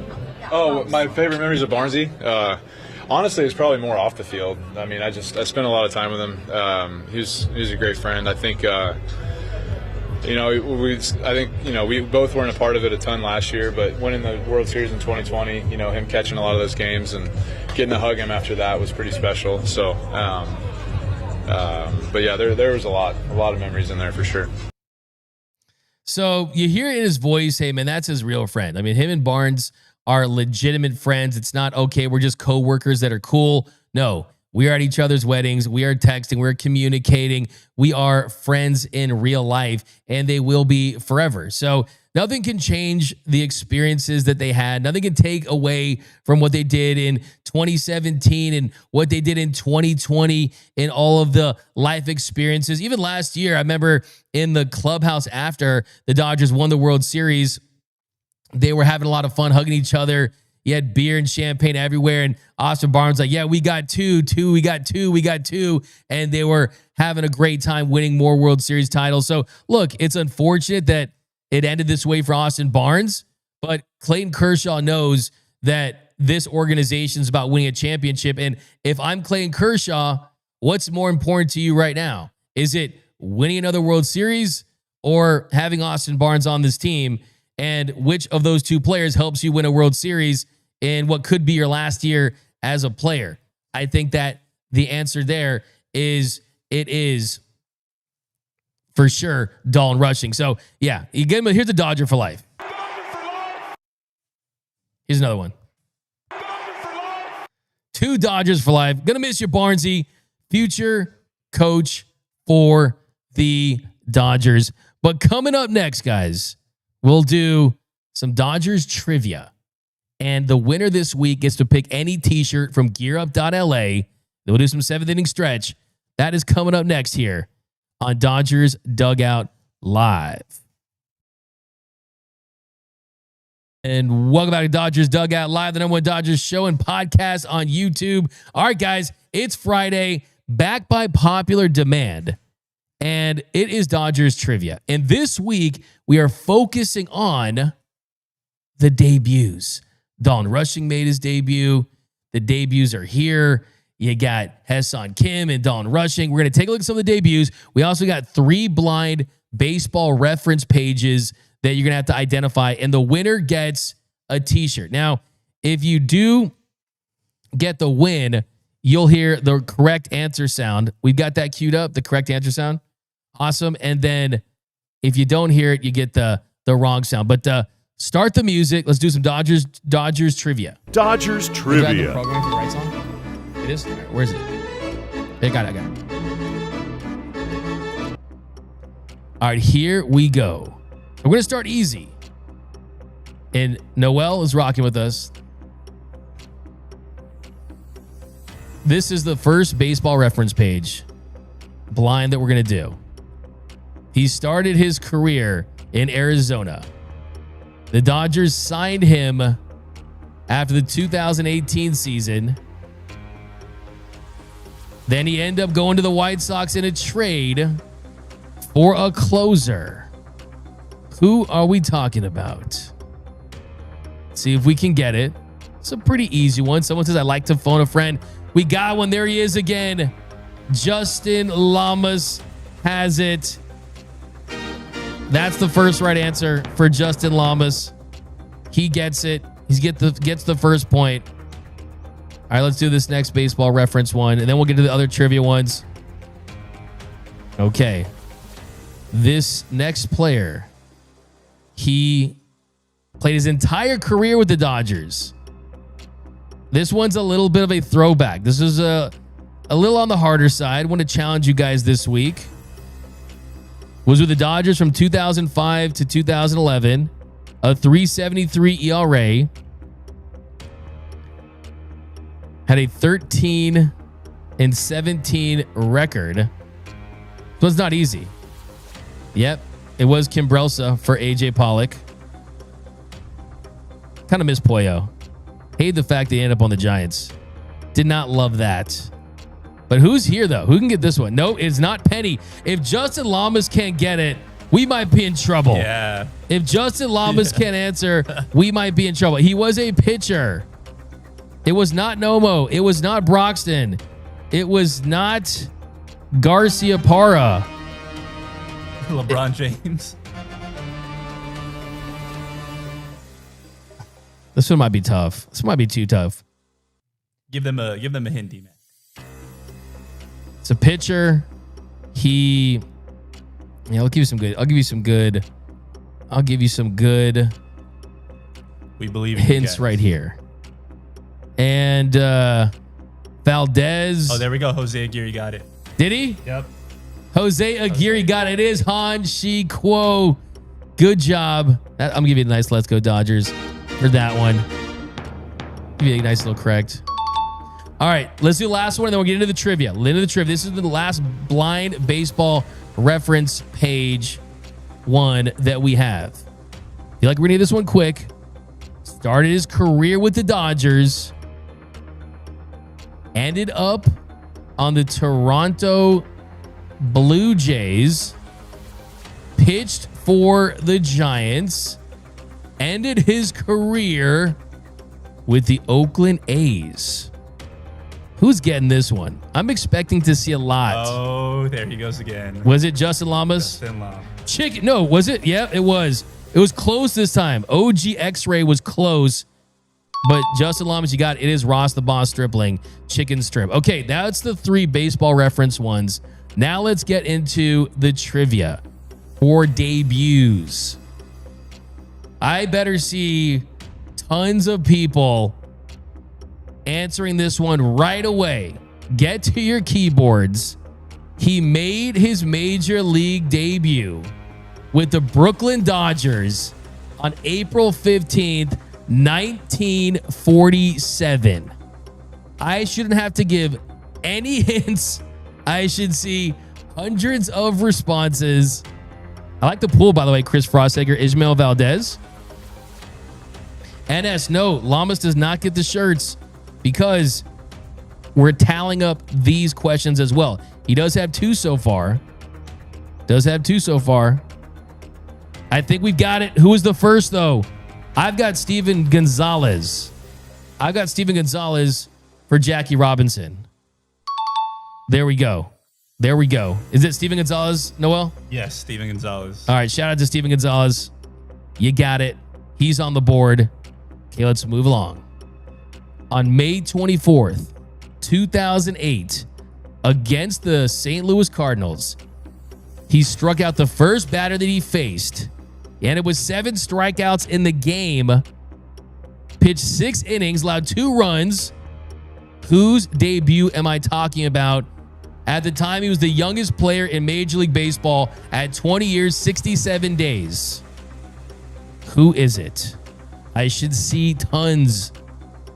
Oh, my favorite memories of Barnesy. Honestly, it's probably more off the field. I mean, I spent a lot of time with him. He's a great friend. I think we both weren't a part of it a ton last year, but winning the World Series in 2020, him catching a lot of those games and getting to hug him after that was pretty special. So, but yeah, there was a lot of memories in there for sure. So you hear in his voice, hey man, that's his real friend. I mean, him and Barnes are legitimate friends. It's not, okay, we're just coworkers that are cool. No, we are at each other's weddings. We are texting. We're communicating. We are friends in real life, and they will be forever. So nothing can change the experiences that they had. Nothing can take away from what they did in 2017 and what they did in 2020 in all of the life experiences. Even last year, I remember in the clubhouse after the Dodgers won the World Series, they were having a lot of fun hugging each other You had beer and champagne everywhere. And Austin Barnes like, yeah, we got two. And they were having a great time winning more World Series titles. So look, it's unfortunate that it ended this way for Austin Barnes, but Clayton Kershaw knows that this organization is about winning a championship. And if I'm Clayton Kershaw, what's more important to you right now? Is it winning another World Series or having Austin Barnes on this team? And which of those two players helps you win a World Series in what could be your last year as a player? I think that the answer there is it is for sure Dalton Rushing. So yeah, you get him. Here's a Dodger for life. Here's another one. 2 Dodgers for life. Gonna miss you, Barnesy. Future coach for the Dodgers. But coming up next, guys, we'll do some Dodgers trivia. And the winner this week gets to pick any t-shirt from gearup.la. Then we'll do some 7th inning stretch. That is coming up next here on Dodgers Dugout Live. And welcome back to Dodgers Dugout Live, the #1 Dodgers show and podcast on YouTube. All right, guys, it's Friday, back by popular demand. And it is Dodgers trivia. And this week, we are focusing on the debuts. Dalton Rushing made his debut. The debuts are here. You got Hyeseong Kim and Dalton Rushing. We're going to take a look at some of the debuts. We also got 3 blind baseball reference pages that you're going to have to identify. And the winner gets a t-shirt. Now, if you do get the win, you'll hear the correct answer sound. We've got that queued up, the correct answer sound. Awesome. And then if you don't hear it, you get the wrong sound. But start the music. Let's do some Dodgers trivia. Dodgers Is trivia. that the program for the right song? It is? All right, where is it? I got it. All right, here we go. We're going to start easy. And Noel is rocking with us. This is the first baseball reference page blind that we're going to do. He started his career in Arizona. The Dodgers signed him after the 2018 season. Then he ended up going to the White Sox in a trade for a closer. Who are we talking about? See if we can get it. It's a pretty easy one. Someone says, I like to phone a friend. We got one. There he is again. Justin Lamas has it. That's the first right answer for Justin Lamas. He gets it. He gets the first point. All right, let's do this next baseball reference one, and then we'll get to the other trivia ones. Okay. This next player, he played his entire career with the Dodgers. This one's a little bit of a throwback. This is a little on the harder side. I want to challenge you guys this week. Was with the Dodgers from 2005 to 2011. A 3.73 ERA. Had a 13-17 record. So it's not easy. Yep, it was Kimbrelsa for AJ Pollock. Kind of miss Pollo. Hated the fact they ended up on the Giants. Did not love that. But who's here, though? Who can get this one? No, it's not Penny. If Justin Lamas can't get it, we might be in trouble. Yeah. If Justin Lamas can't answer, we might be in trouble. He was a pitcher. It was not Nomo. It was not Broxton. It was not Garcia Parra. LeBron James. This one might be tough. This might be too tough. Give them a Hindi, man. It's a pitcher. I'll give you some good We believe in hints right here. And Valdez. Oh, there we go. Jose Aguirre got it. Did he? Yep. Jose Aguirre got it. It is Han Shi Kuo. Good job. I'm going to give you a nice Let's Go Dodgers for that one. Give you a nice little correct. All right, let's do the last one, and then we'll get into the trivia. This is the last blind baseball reference page one that we have. Feel like we're going to do this one quick. started his career with the Dodgers, ended up on the Toronto Blue Jays, pitched for the Giants, ended his career with the Oakland A's. Who's getting this one? I'm expecting to see a lot. Oh, there he goes again. Was it Justin Lamas? Justin Lamas. Chicken? No, was it? Yeah, it was. It was close this time. OG X-Ray was close, but Justin Lamas, you got it. Is Ross the Boss Stripling, Chicken Strip. Okay, that's the 3 baseball reference ones. Now let's get into the trivia for debuts. I better see tons of people answering this one right away. Get to your keyboards. He made his major league debut with the Brooklyn Dodgers on April 15th, 1947. I shouldn't have to give any hints. I should see hundreds of responses. I like the pool, by the way. Chris Frosthager, Ismael Valdez. NS, no, Lamas does not get the shirts because we're tallying up these questions as well. He does have 2 so far. I think we've got it. Who was the first, though? I've got Steven Gonzalez. For Jackie Robinson. There we go. Is it Steven Gonzalez, Noel? Yes, Steven Gonzalez. All right, shout out to Steven Gonzalez. You got it. He's on the board. Okay, let's move along. On May 24th, 2008, against the St. Louis Cardinals, he struck out the first batter that he faced, and it was 7 strikeouts in the game. Pitched 6 innings, allowed 2 runs. Whose debut am I talking about? At the time, he was the youngest player in Major League Baseball at 20 years, 67 days. Who is it? I should see tons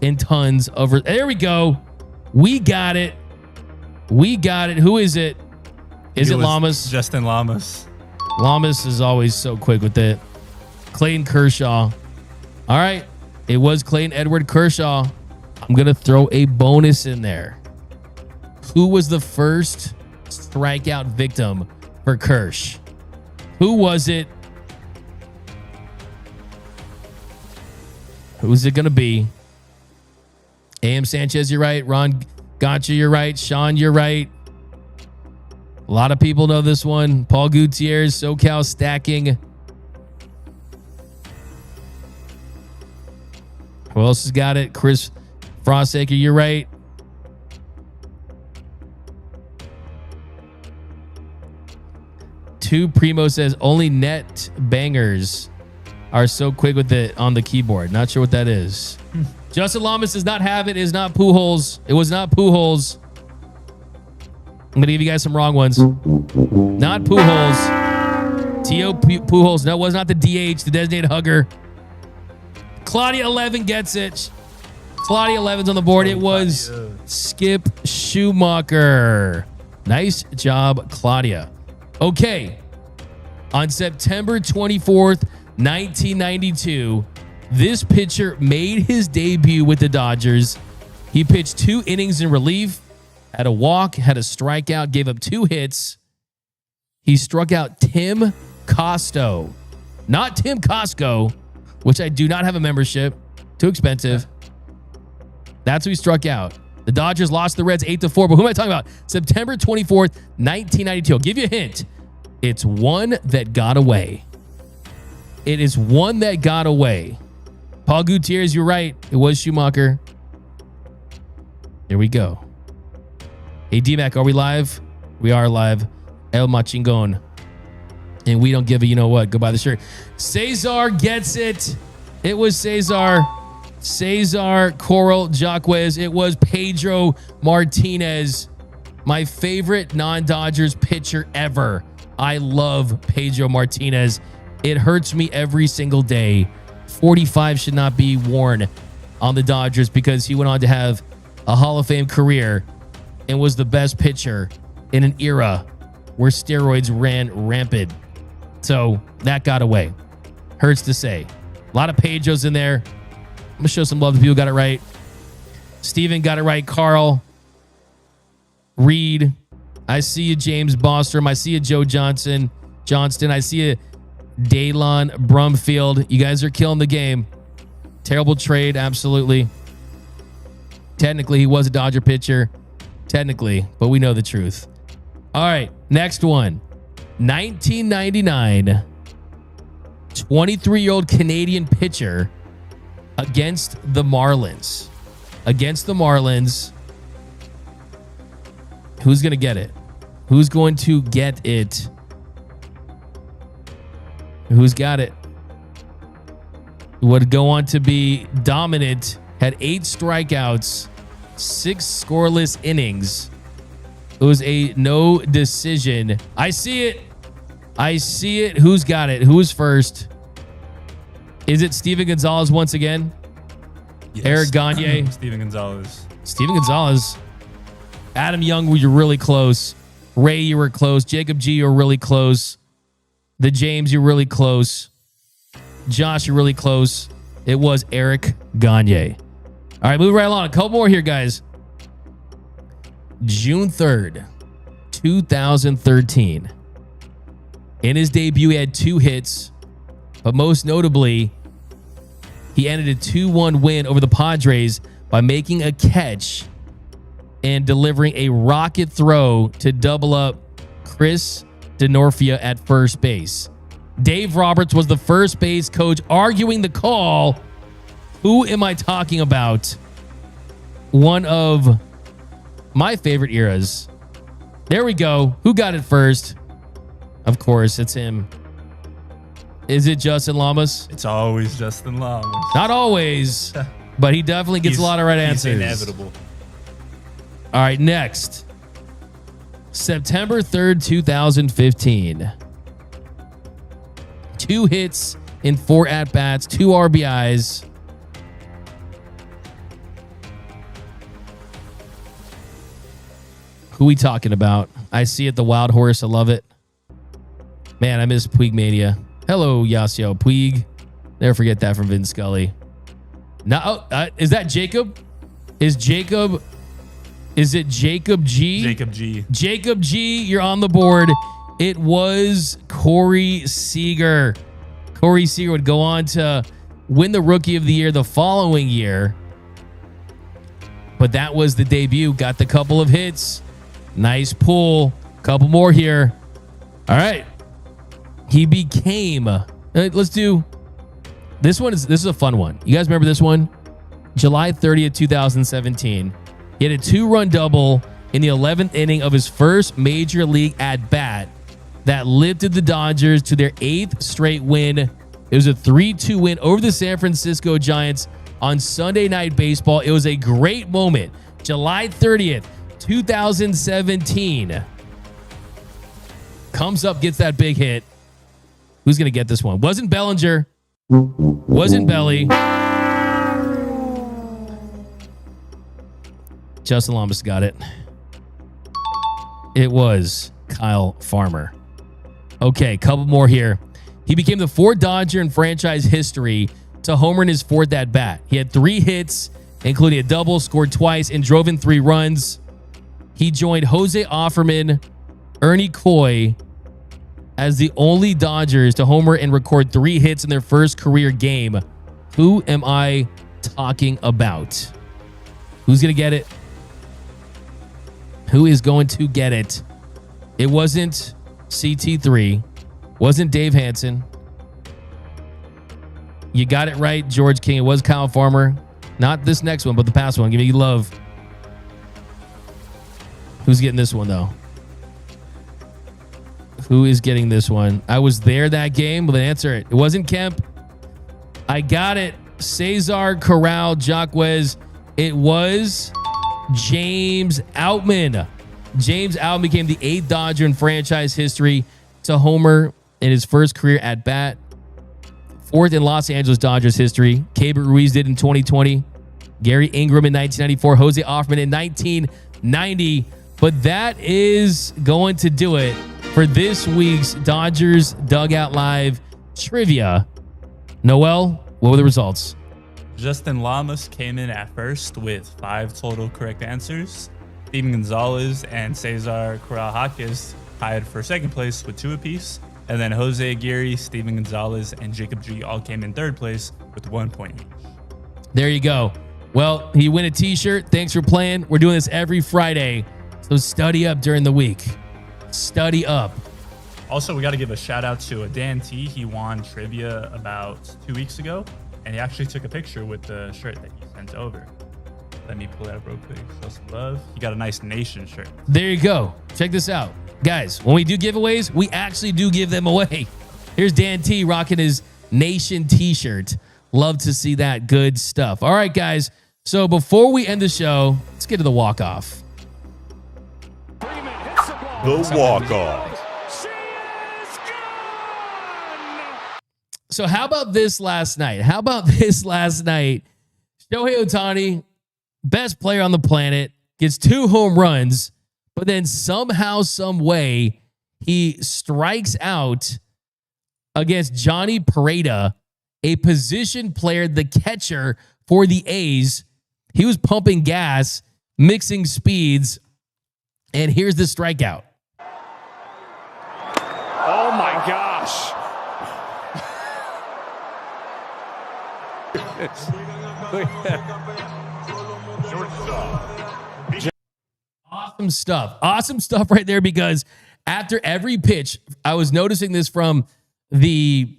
and tons of... There we go. We got it. Who is it? Is it Lamas? Justin Lamas. Lamas is always so quick with it. Clayton Kershaw. All right. It was Clayton Edward Kershaw. I'm going to throw a bonus in there. Who was the first strikeout victim for Kersh? Who was it? Who's it going to be? A.M. Sanchez, you're right. Ron Gotcha, you're right. Sean, you're right. A lot of people know this one. Paul Gutierrez, SoCal Stacking. Who else has got it? Chris Frostacre, you're right. Two Primo says only net bangers are so quick with it on the keyboard. Not sure what that is. Justin Lamas does not have it. It is not Pujols. It was not Pujols. I'm going to give you guys some wrong ones. Not Pujols. T.O. Pujols. No, it was not the DH, the designated hugger. Claudia 11 gets it. Claudia 11's on the board. It was Skip Schumacher. Nice job, Claudia. Okay. On September 24th, 1992, this pitcher made his debut with the Dodgers. He pitched 2 innings in relief, had a walk, had a strikeout, gave up 2 hits. He struck out Tim Costo. Not Tim Costco, which I do not have a membership. Too expensive. That's who he struck out. The Dodgers lost the Reds 8-4. But who am I talking about? September 24th, 1992. I'll give you a hint. It's one that got away. It is one that got away. Paul Gutierrez, you're right. It was Schumacher. There we go. Hey, D-Mac, are we live? We are live. El Machingon. And we don't give a you know what. Go buy the shirt. Cesar gets it. It was Cesar. Cesar Coral Jacquez. It was Pedro Martinez. My favorite non-Dodgers pitcher ever. I love Pedro Martinez. It hurts me every single day. 45 should not be worn on the Dodgers because he went on to have a Hall of Fame career and was the best pitcher in an era where steroids ran rampant. So that got away. Hurts to say. A lot of Pedros in there. I'm going to show some love to people who got it right. Steven got it right. Carl. Reed. I see you, James Bostrom. I see you, Joe Johnston. I see you, Daylon Brumfield. You guys are killing the game. Terrible trade, absolutely. Technically, he was a Dodger pitcher. Technically, but we know the truth. All right, next one. 1999, 23-year-old Canadian pitcher against the Marlins. Who's going to get it? Who's going to get it? Who's got it? Would go on to be dominant, had 8 strikeouts, 6 scoreless innings. It was a no decision. I see it. Who's got it? Who is first? Is it Steven Gonzalez once again? Yes. Eric Gagne. Steven Gonzalez. Adam Young, you're really close. Ray, you were close. Jacob G, you're really close. The James, you're really close. Josh, you're really close. It was Eric Gagne. All right, moving right along. A couple more here, guys. June 3rd, 2013. In his debut, he had 2 hits, but most notably, he ended a 2-1 win over the Padres by making a catch and delivering a rocket throw to double up Chris Denorfia at first base. Dave Roberts was the first base coach arguing the call. Who am I talking about? One of my favorite eras. There we go. Who got it first? Of course, it's him. Is it Justin Lamas? It's always Justin Lamas. Not always, but he definitely gets a lot of right answers. He's inevitable. All right, next. September 3rd, 2015. 2 hits in 4 at-bats, 2 RBIs. Who we talking about? I see it, the Wild Horse. I love it. Man, I miss Puig Mania. Hello, Yasiel Puig. Never forget that from Vin Scully. Now, is that Jacob? Is it Jacob G? Jacob G, you're on the board. It was Corey Seager. Corey Seager would go on to win the Rookie of the Year the following year. But that was the debut. Got the couple of hits. Nice pull. Couple more here. All right. He became... let's do... This is a fun one. You guys remember this one? July 30th, 2017. He had a 2-run double in the 11th inning of his first major league at-bat that lifted the Dodgers to their 8th straight win. It was a 3-2 win over the San Francisco Giants on Sunday Night Baseball. It was a great moment. July 30th, 2017. Comes up, gets that big hit. Who's going to get this one? Wasn't Bellinger. Wasn't Belly. Justin Lamas got it. It was Kyle Farmer. Okay, couple more here. He became the 4th Dodger in franchise history to homer in his 4th at-bat. He had 3 hits, including a double, scored twice, and drove in 3 runs. He joined Jose Offerman, Ernie Coy as the only Dodgers to homer and record 3 hits in their first career game. Who am I talking about? Who's going to get it? Who is going to get it? It wasn't CT3. Wasn't Dave Hansen. You got it right, George King. It was Kyle Farmer. Not this next one, but the past one. Give me love. Who's getting this one, though? Who is getting this one? I was there that game. Well, then answer it. It wasn't Kemp. I got it. Cesar Corral Jacquez. It was James Outman. James Outman became the 8th Dodger in franchise history to homer in his first career at bat. 4th in Los Angeles Dodgers history. Keibert Ruiz did in 2020. Gary Ingram in 1994. Jose Offerman in 1990. But that is going to do it for this week's Dodgers Dugout Live trivia. Noel, what were the results? Justin Lamas came in at first with 5 total correct answers. Steven Gonzalez and Cesar Corral-Hawkins tied for second place with 2 apiece. And then Jose Aguirre, Steven Gonzalez, and Jacob G all came in third place with 1 point each. There you go. Well, you win a t-shirt. Thanks for playing. We're doing this every Friday. So study up during the week. Study up. Also, we got to give a shout out to Dan T. He won trivia about 2 weeks ago, and he actually took a picture with the shirt that he sent over. Let me pull that up real quick. Show some love. He got a nice Nation shirt. There you go. Check this out. Guys, when we do giveaways, we actually do give them away. Here's Dan T rocking his Nation t-shirt. Love to see that good stuff. All right, guys. So before we end the show, let's get to the walk-off. The walk-off. So how about this last night? Shohei Ohtani, best player on the planet, gets 2 home runs, but then somehow, some way, he strikes out against Johnny Pareda, a position player, the catcher for the A's. He was pumping gas, mixing speeds, and here's the strikeout. Oh my gosh. Awesome stuff right there, because after every pitch, I was noticing this from the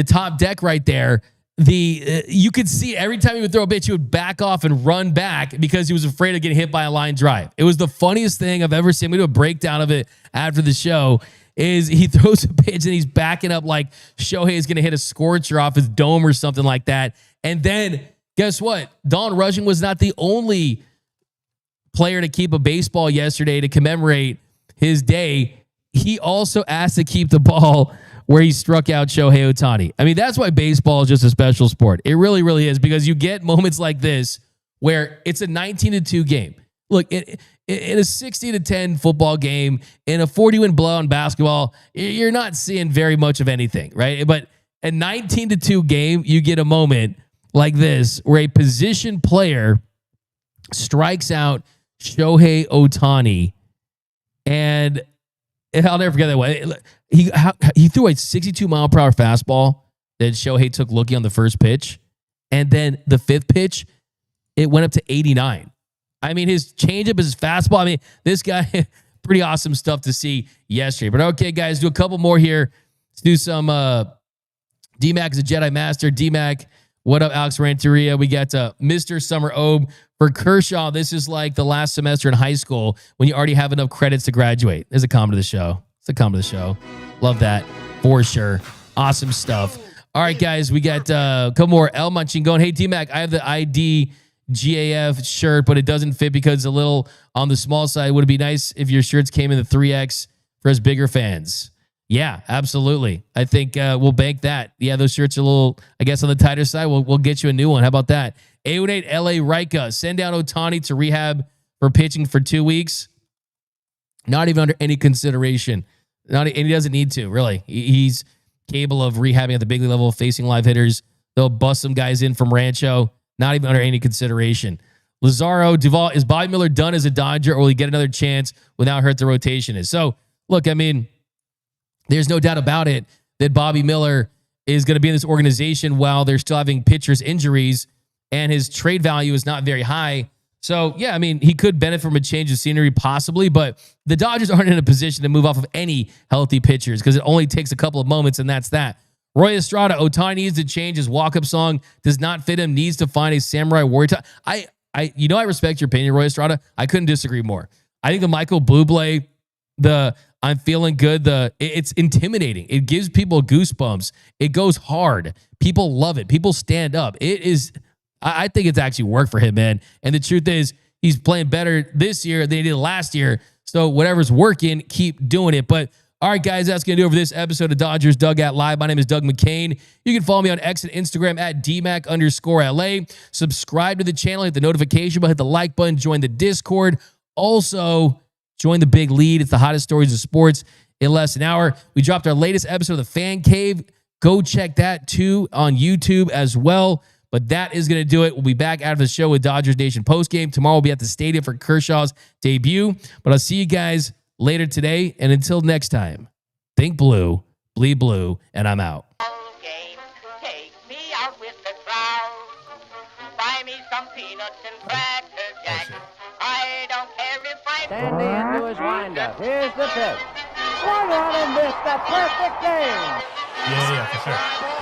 top deck right there. You could see every time he would throw a pitch, he would back off and run back because he was afraid of getting hit by a line drive. It was the funniest thing I've ever seen. We do a breakdown of it after the show. Is he throws a pitch and he's backing up like Shohei is going to hit a scorcher off his dome or something like that. And then guess what? Dalton Rushing was not the only player to keep a baseball yesterday to commemorate his day. He also asked to keep the ball where he struck out Shohei Ohtani. I mean, that's why baseball is just a special sport. It really, really is, because you get moments like this where it's a 19-2 game. Look, in a 60-10 football game, in a 40-win blowout in basketball, you're not seeing very much of anything, right? But a 19-2 game, you get a moment like this where a position player strikes out Shohei Ohtani, and I'll never forget that way. He threw a 62-mile-per-hour fastball that Shohei took looking on the first pitch, and then the 5th pitch, it went up to 89. I mean, his changeup is his fastball. I mean, this guy, pretty awesome stuff to see yesterday. But okay, guys, do a couple more here. Let's do some D-Mac is a Jedi Master. D-Mac, what up, Alex Ranteria? We got Mr. Summer Obe. For Kershaw, this is like the last semester in high school when you already have enough credits to graduate. There's a comment of the show. It's a comment of the show. Love that for sure. Awesome stuff. All right, guys, we got a couple more. El Manchin going, hey, D-Mac, I have the ID GAF shirt, but it doesn't fit because it's a little on the small side. Would it be nice if your shirts came in the 3X for us bigger fans? Yeah, absolutely. I think we'll bank that. Yeah, those shirts are a little, I guess, on the tighter side. We'll get you a new one. How about that? 818 LA Rika, send down Ohtani to rehab for pitching for 2 weeks. Not even under any consideration. And he doesn't need to, really. He's capable of rehabbing at the big league level, facing live hitters. They'll bust some guys in from Rancho. Not even under any consideration. Lazaro, Duvall, is Bobby Miller done as a Dodger, or will he get another chance without hurt the rotation is? So, look, I mean, there's no doubt about it that Bobby Miller is going to be in this organization while they're still having pitchers injuries, and his trade value is not very high. So, yeah, I mean, he could benefit from a change of scenery possibly, but the Dodgers aren't in a position to move off of any healthy pitchers because it only takes a couple of moments, and that's that. Roy Estrada, Ohtani needs to change his walk-up song. Does not fit him. Needs to find a samurai warrior. I respect your opinion, Roy Estrada. I couldn't disagree more. I think the Michael Bublé, the I'm feeling good, it's intimidating. It gives people goosebumps. It goes hard. People love it. People stand up. It is. I think it's actually worked for him, man. And the truth is, he's playing better this year than he did last year. So whatever's working, keep doing it. But all right, guys, that's going to do it for this episode of Dodgers Dugout Live. My name is Doug McKain. You can follow me on X and Instagram at DMac_LA. Subscribe to the channel, hit the notification button, hit the like button, join the Discord. Also, join the Big Lead. It's the hottest stories of sports in less than an hour. We dropped our latest episode of the Fan Cave Go check that too on YouTube as well. But that is going to do it. We'll be back after the show with Dodgers Nation postgame. Tomorrow we'll be at the stadium for Kershaw's debut. But I'll see you guys later today. And until next time, think blue, bleed blue, and I'm out. Take me out with the crowd. Buy me some peanuts and crackers, Jack. I don't care if I... Sandy into his windup. Here's the pitch. Swung on and missed. A perfect game. Yeah, for sure.